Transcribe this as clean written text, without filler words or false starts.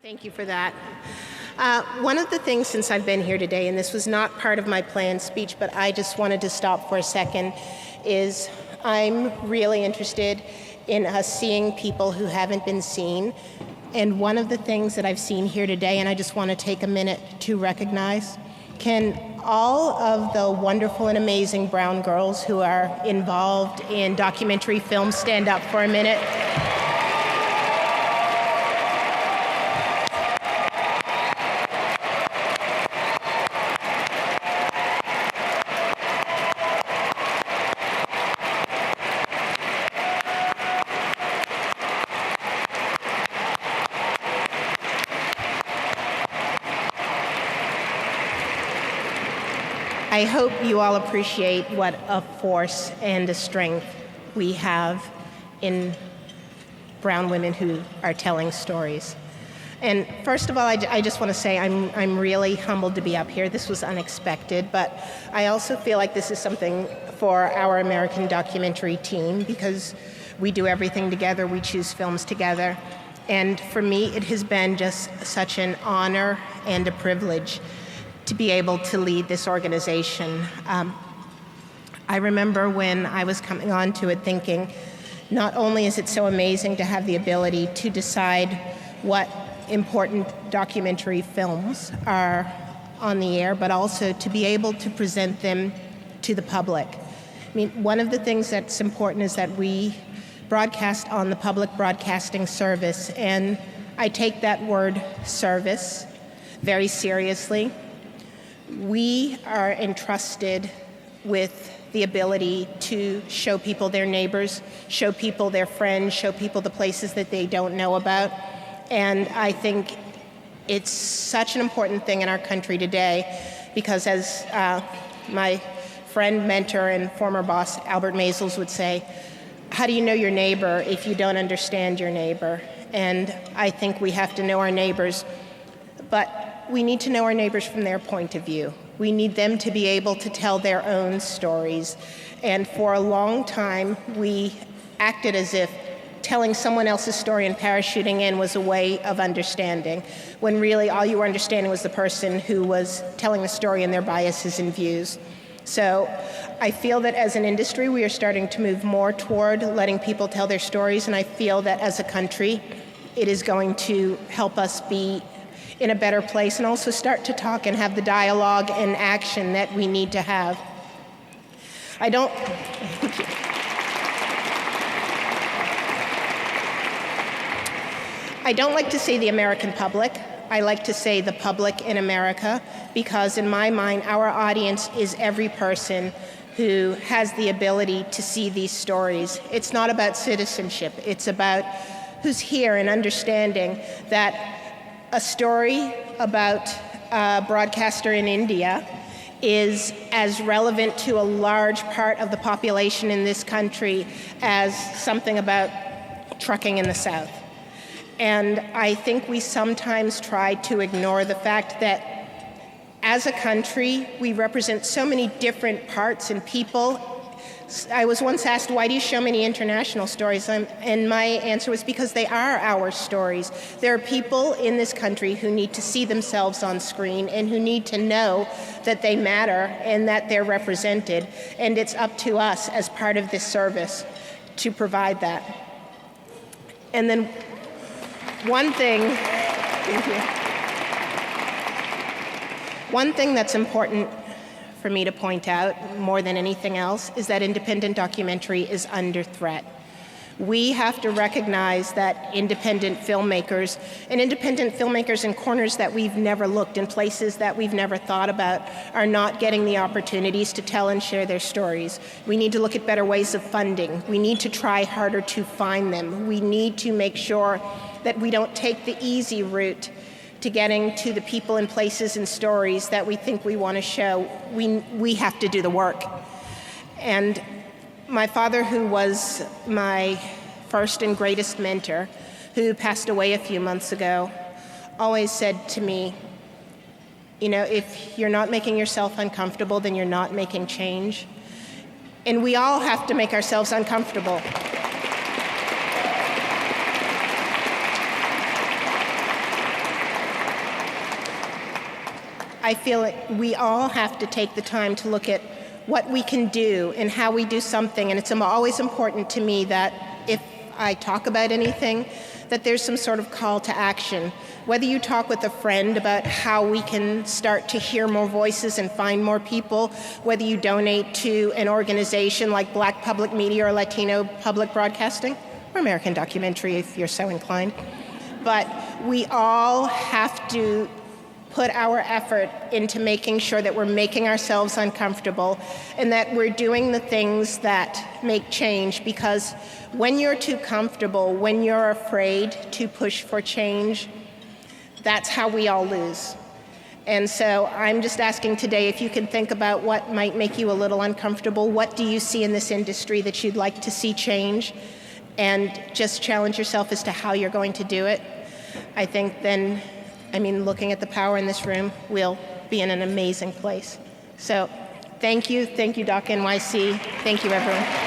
Thank you for that. One of the things since I've been here today, and this was not part of my planned speech, but I just wanted to stop for a second, is I'm really interested in us seeing people who haven't been seen. And one of the things that I've seen here today, and I just want to take a minute to recognize, can all of the wonderful and amazing brown girls who are involved in documentary films stand up for a minute? I hope you all appreciate what a force and a strength we have in brown women who are telling stories. And first of all, I just want to say I'm really humbled to be up here. This was unexpected, but I also feel like this is something for our American documentary team because we do everything together, we choose films together. And for me, it has been just such an honor and a privilege to be able to lead this organization. I remember when I was coming onto it thinking, not only is it so amazing to have the ability to decide what important documentary films are on the air, but also to be able to present them to the public. I mean, one of the things that's important is that we broadcast on the public broadcasting service, and I take that word service very seriously. We are entrusted with the ability to show people their neighbors, show people their friends, show people the places that they don't know about. And I think it's such an important thing in our country today because as my friend, mentor, and former boss, Albert Maysles, would say, how do you know your neighbor if you don't understand your neighbor? And I think we have to know our neighbors, but we need to know our neighbors from their point of view. We need them to be able to tell their own stories. And for a long time, we acted as if telling someone else's story and parachuting in was a way of understanding, when really all you were understanding was the person who was telling the story and their biases and views. So I feel that as an industry, we are starting to move more toward letting people tell their stories, and I feel that as a country, it is going to help us be in a better place and also start to talk and have the dialogue and action that we need to have. I don't like to say the American public. I like to say the public in America because in my mind, our audience is every person who has the ability to see these stories. It's not about citizenship. It's about who's here and understanding that a story about a broadcaster in India is as relevant to a large part of the population in this country as something about trucking in the South. And I think we sometimes try to ignore the fact that as a country, we represent so many different parts and people. I was once asked, why do you show many international stories? And my answer was because they are our stories. There are people in this country who need to see themselves on screen and who need to know that they matter and that they're represented. And it's up to us as part of this service to provide that. And then one thing that's important for me to point out more than anything else is that independent documentary is under threat. We have to recognize that independent filmmakers in corners that we've never looked, in places that we've never thought about, are not getting the opportunities to tell and share their stories. We need to look at better ways of funding. We need to try harder to find them. We need to make sure that we don't take the easy route to getting to the people and places and stories that we think we want to show. We have to do the work. And my father, who was my first and greatest mentor, who passed away a few months ago, always said to me, you know, if you're not making yourself uncomfortable, then you're not making change. And we all have to make ourselves uncomfortable. I feel that we all have to take the time to look at what we can do and how we do something. And it's always important to me that if I talk about anything, that there's some sort of call to action. Whether you talk with a friend about how we can start to hear more voices and find more people, whether you donate to an organization like Black Public Media or Latino Public Broadcasting, or American Documentary if you're so inclined. But we all have to put our effort into making sure that we're making ourselves uncomfortable and that we're doing the things that make change, because when you're too comfortable, when you're afraid to push for change, that's how we all lose. And so I'm just asking today if you can think about what might make you a little uncomfortable. What do you see in this industry that you'd like to see change? And just challenge yourself as to how you're going to do it. I think then, looking at the power in this room, we'll be in an amazing place. So thank you, Doc NYC. Thank you, everyone.